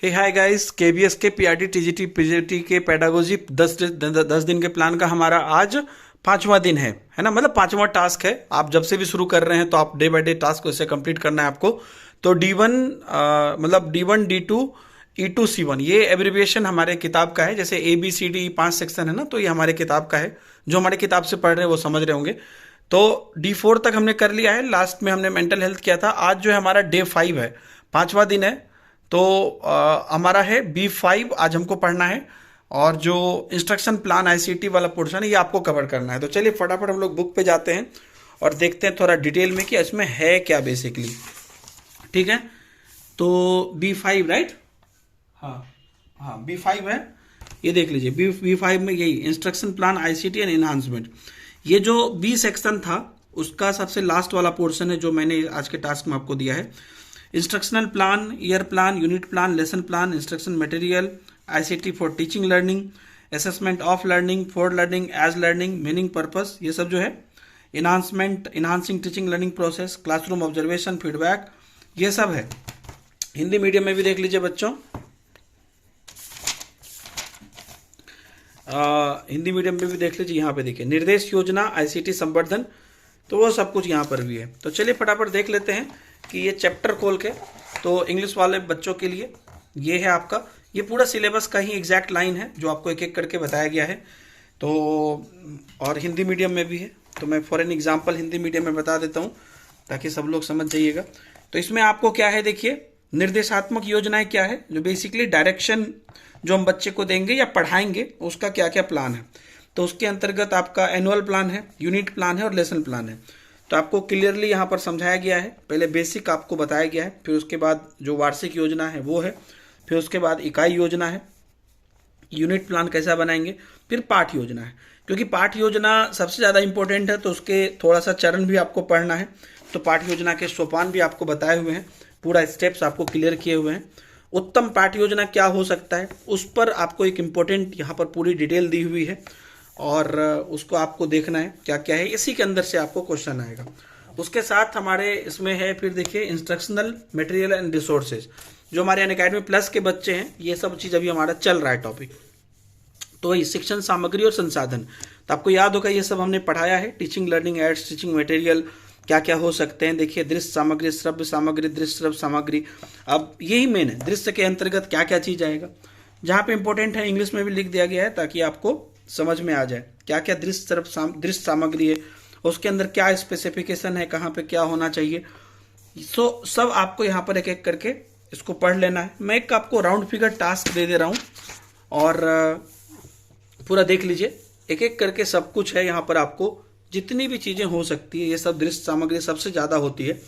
हे hi guys, KBS के PRT TGT PGT के pedagogy 10 दिन के प्लान का हमारा आज 5वां दिन है ना। मतलब 5वां टास्क है। आप जब से भी शुरू कर रहे हैं तो आप डे बाय डे टास्क इसे कंप्लीट करना है आपको। तो D1 मतलब D1 D2 E2 C1 ये एब्रिविएशन हमारे किताब का है। जैसे ABCD 5 सेक्शन है ना, तो ये हमारे किताब का है। जो हमारे किताब से पढ़ रहे हैं वो समझ रहे होंगे। तो D4 तक हमने कर लिया है। लास्ट में हमने मेंटल हेल्थ किया था। आज जो है हमारा डे 5 है, 5वां दिन है। तो हमारा है B5 आज हमको पढ़ना है। और जो इंस्ट्रक्शन प्लान आईसीटी वाला पोर्शन है ये आपको कवर करना है। तो चलिए फटाफट हम लोग बुक पे जाते हैं और देखते हैं थोड़ा डिटेल में कि इसमें है क्या बेसिकली। ठीक है, तो B5 राइट। हाँ हाँ, B5 है। ये देख लीजिए B5 में यही instruction plan ICT and enhancement. ये जो B सेक्शन था उसका सबसे लास्ट वाला पोर्शन है जो मैंने आज के टास्क में आपको दिया है। Instructional plan, year plan, unit plan, lesson plan, instruction material, ICT for teaching learning, assessment of learning, for learning, as learning, meaning purpose, ये सब जो है। Enhancement, enhancing teaching learning process, classroom observation, feedback, ये सब है। Hindi medium में भी देख लीजिए बच्चों। हिंदी मीडियम में भी देख लीजिए। यहाँ पे देखिए निर्देश योजना, आईसीटी संवर्धन, तो वो सब कुछ यहाँ पर भी है। तो चलिए फटाफट देख लेते हैं कि ये चैप्टर खोल के। तो इंग्लिश वाले बच्चों के लिए ये है आपका, ये पूरा सिलेबस का ही एग्जैक्ट लाइन है जो आपको एक एक करके बताया गया है। तो और हिंदी मीडियम में भी है। तो मैं for an example Hindi medium में बता देता हूँ ताकि सब लोग समझ जाइएगा। तो इसमें आपको क्या है देखिए, निर्देशात्मक योजनाएं क्या है, जो बेसिकली डायरेक्शन जो हम बच्चे को देंगे या पढ़ाएंगे उसका क्या क्या प्लान है। तो उसके अंतर्गत आपका एनुअल प्लान है, यूनिट प्लान है और लेसन प्लान है। तो आपको क्लियरली यहाँ पर समझाया गया है। पहले बेसिक आपको बताया गया है, फिर उसके बाद जो वार्षिक योजना है वो है, फिर उसके बाद इकाई योजना है, यूनिट प्लान कैसा बनाएंगे, फिर पाठ योजना है। क्योंकि पाठ योजना सबसे ज़्यादा इंपॉर्टेंट है तो उसके थोड़ा सा चरण भी आपको पढ़ना है। तो पाठ योजना के सोपान भी आपको बताए हुए हैं, पूरा स्टेप्स आपको क्लियर किए हुए हैं। उत्तम पाठ योजना क्या हो सकता है उस पर आपको एक इम्पोर्टेंट यहाँ पर पूरी डिटेल दी हुई है और उसको आपको देखना है क्या क्या है। इसी के अंदर से आपको क्वेश्चन आएगा। उसके साथ हमारे इसमें है, फिर देखिए इंस्ट्रक्शनल मटेरियल एंड रिसोर्सेज। जो हमारे अनअकैडमी प्लस के बच्चे हैं ये सब चीज़ अभी हमारा चल रहा है टॉपिक। तो वही शिक्षण सामग्री और संसाधन, तो आपको याद होगा ये सब हमने पढ़ाया है। Teaching learning aids, teaching material क्या क्या हो सकते हैं। देखिए दृश्य सामग्री, श्रव्य सामग्री, दृश्य श्रव्य सामग्री। अब यही मेन है, दृश्य के अंतर्गत क्या क्या चीज़ आएगा। जहाँ पे इंपॉर्टेंट है इंग्लिश में भी लिख दिया गया है ताकि आपको समझ में आ जाए क्या क्या दृश्य सामग्री है, उसके अंदर क्या स्पेसिफिकेशन है, कहाँ पे क्या होना चाहिए। सो सब आपको यहाँ पर एक एक करके इसको पढ़ लेना है। मैं एक आपको राउंड फिगर टास्क दे दे रहा हूँ और पूरा देख लीजिए। एक एक करके सब कुछ है यहाँ पर। आपको जितनी भी चीज़ें हो सकती है ये सब दृश्य सामग्री सबसे ज़्यादा होती है।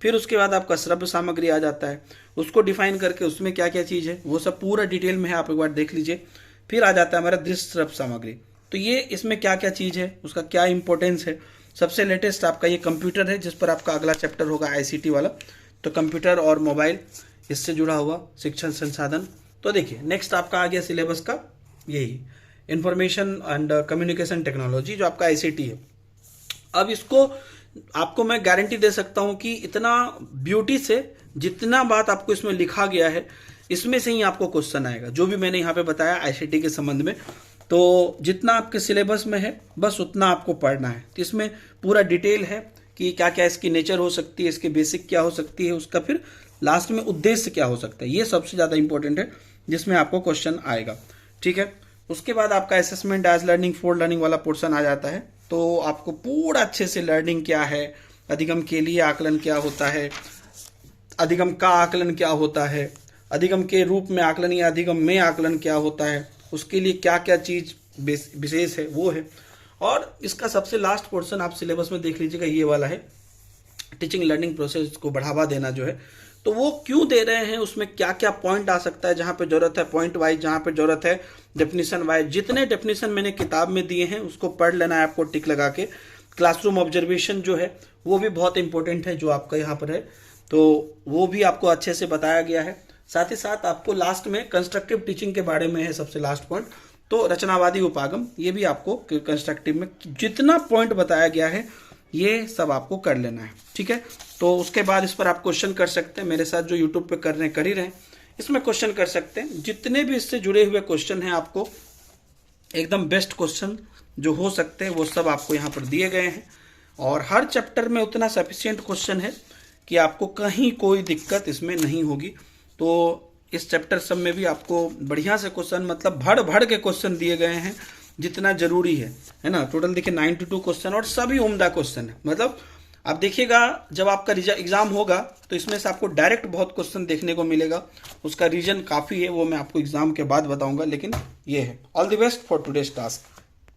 फिर उसके बाद आपका श्रव्य सामग्री आ जाता है, उसको डिफाइन करके उसमें क्या क्या चीज़ है वो सब पूरा डिटेल में है, आप एक बार देख लीजिए। फिर आ जाता है हमारा दृश्य श्रव्य सामग्री। तो ये इसमें क्या क्या चीज़ है, उसका क्या इंपॉर्टेंस है। सबसे लेटेस्ट आपका ये कंप्यूटर है जिस पर आपका अगला चैप्टर होगा आईसीटी वाला। तो कंप्यूटर और मोबाइल इससे जुड़ा हुआ शिक्षण संसाधन। तो देखिए नेक्स्ट आपका आ गया सिलेबस का यही इंफॉर्मेशन एंड कम्युनिकेशन टेक्नोलॉजी जो आपका आईसीटी है। अब इसको आपको मैं गारंटी दे सकता हूं कि इतना ब्यूटी से जितना बात आपको इसमें लिखा गया है इसमें से ही आपको क्वेश्चन आएगा। जो भी मैंने यहाँ पे बताया आईसीटी के संबंध में, तो जितना आपके सिलेबस में है बस उतना आपको पढ़ना है। तो इसमें पूरा डिटेल है कि क्या क्या इसकी नेचर हो सकती है, इसके बेसिक क्या हो सकती है, उसका फिर लास्ट में उद्देश्य क्या हो सकता है। ये सबसे ज़्यादा इंपॉर्टेंट है जिसमें आपको क्वेश्चन आएगा। ठीक है, उसके बाद आपका assessment as learning, for learning वाला पोर्शन आ जाता है। तो आपको पूरा अच्छे से लर्निंग क्या है, अधिगम के लिए आकलन क्या होता है, अधिगम का आकलन क्या होता है, अधिगम के रूप में आकलन या अधिगम में आकलन क्या होता है, उसके लिए क्या क्या चीज़ विशेष है वो है। और इसका सबसे लास्ट पोर्शन आप सिलेबस में देख लीजिएगा, ये वाला है टीचिंग लर्निंग प्रोसेस को बढ़ावा देना जो है। तो वो क्यों दे रहे हैं, उसमें क्या क्या पॉइंट आ सकता है, जहाँ पे जरूरत है पॉइंट वाइज, जहाँ पे जरूरत है डेफिनेशन वाइज। जितने डेफिनेशन मैंने किताब में दिए हैं उसको पढ़ लेना है आपको टिक लगा के। क्लासरूम ऑब्जर्वेशन जो है वो भी बहुत इंपॉर्टेंट है जो आपका यहाँ पर है, तो वो भी आपको अच्छे से बताया गया है। साथ ही साथ आपको लास्ट में कंस्ट्रक्टिव टीचिंग के बारे में है सबसे लास्ट पॉइंट। तो रचनावादी उपागम ये भी आपको कंस्ट्रक्टिव में जितना पॉइंट बताया गया है ये सब आपको कर लेना है। ठीक है, तो उसके बाद इस पर आप क्वेश्चन कर सकते हैं मेरे साथ, जो यूट्यूब पे कर रहे हैं कर ही रहे हैं। इसमें क्वेश्चन कर सकते हैं। जितने भी इससे जुड़े हुए क्वेश्चन हैं, आपको एकदम बेस्ट क्वेश्चन जो हो सकते हैं वो सब आपको यहाँ पर दिए गए हैं, और हर चैप्टर में उतना सफिशिएंट क्वेश्चन है कि आपको कहीं कोई दिक्कत इसमें नहीं होगी। तो इस चैप्टर सब में भी आपको बढ़िया से क्वेश्चन, मतलब भड़ भड़ के क्वेश्चन दिए गए हैं जितना जरूरी है ना। टोटल देखिए 92 क्वेश्चन और सभी उम्दा क्वेश्चन है। मतलब आप देखिएगा जब आपका एग्जाम होगा तो इसमें से आपको डायरेक्ट बहुत क्वेश्चन देखने को मिलेगा, उसका रीजन काफ़ी है, वो मैं आपको एग्जाम के बाद बताऊंगा, लेकिन ये है। All the best for today's task.